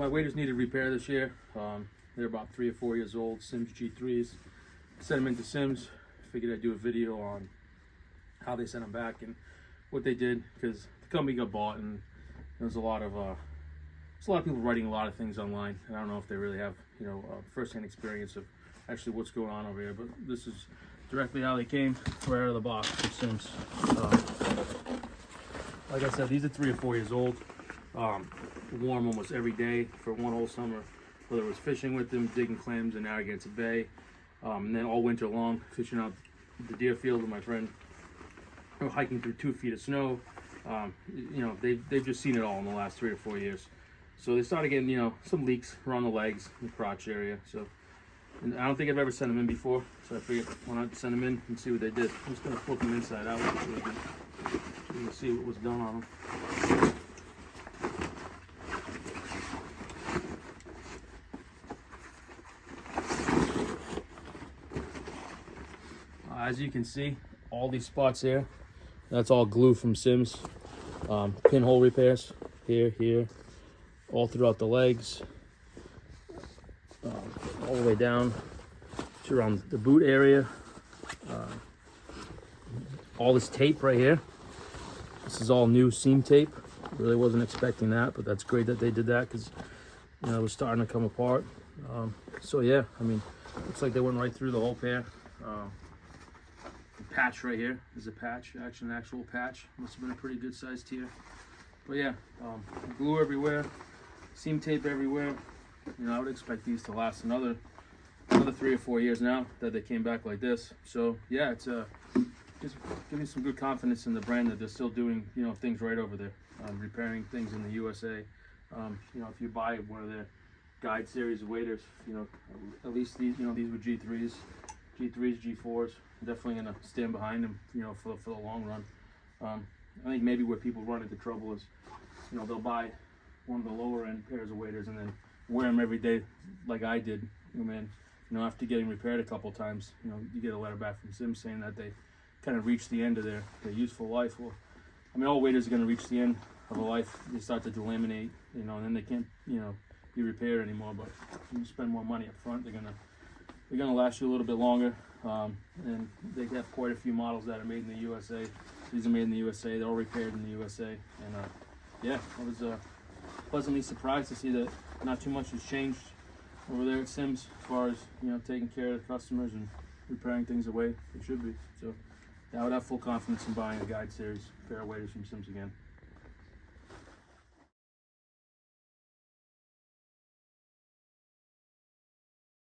my waders needed repair this year. They're about 3 or 4 years old, Simms G3s. Sent them into Simms. Figured I'd do a video on how they sent them back and what they did, because the company got bought and there's a lot of people writing a lot of things online, and I don't know if they really have first-hand experience of actually what's going on over here. But this is directly how they came right out of the box with Simms. Like I said, these are 3 or 4 years old. Warm almost every day for one whole summer, whether it was fishing with them, digging clams in Narragansett Bay, and then all winter long fishing out the Deerfield with my friend, hiking through 2 feet of snow. They've just seen it all in the last 3 or 4 years. So they started getting some leaks around the legs, the crotch area. So, and I don't think I've ever sent them in before, so I figured why not send them in and see what they did. I'm just gonna flip them inside out so we can see what was done on them. As you can see, all these spots here, that's all glue from Simms. Pinhole repairs here, all throughout the legs, all the way down to around the boot area. All this tape right here, this is all new seam tape. Really wasn't expecting that, but that's great that they did that, because it was starting to come apart. So yeah, I mean, looks like they went right through the whole pair. The patch right here is a patch, actually an actual patch. Must have been a pretty good sized tear. But yeah, glue everywhere, seam tape everywhere. I would expect these to last another 3 or 4 years now that they came back like this. So yeah, it's just give me some good confidence in the brand that they're still doing things right over there, repairing things in the USA. If you buy one of their guide series of waders, at least these these were G3s, G4s. I'm definitely gonna stand behind them, for the long run. I think maybe where people run into trouble is, they'll buy one of the lower end pairs of waders and then wear them every day, like I did. After getting repaired a couple times, you get a letter back from Simms saying that they kind of reached the end of their useful life. Well, I mean, all waders are gonna reach the end of a life. They start to delaminate, and then they can't, be repaired anymore. But if you spend more money up front, they're gonna last you a little bit longer. And they have quite a few models that are made in the USA. These are made in the USA. They're all repaired in the USA. And yeah, I was pleasantly surprised to see that not too much has changed over there at Simms as far as taking care of the customers and repairing things the way it should be. So yeah, I would have full confidence in buying a guide series pair of waders from Simms again.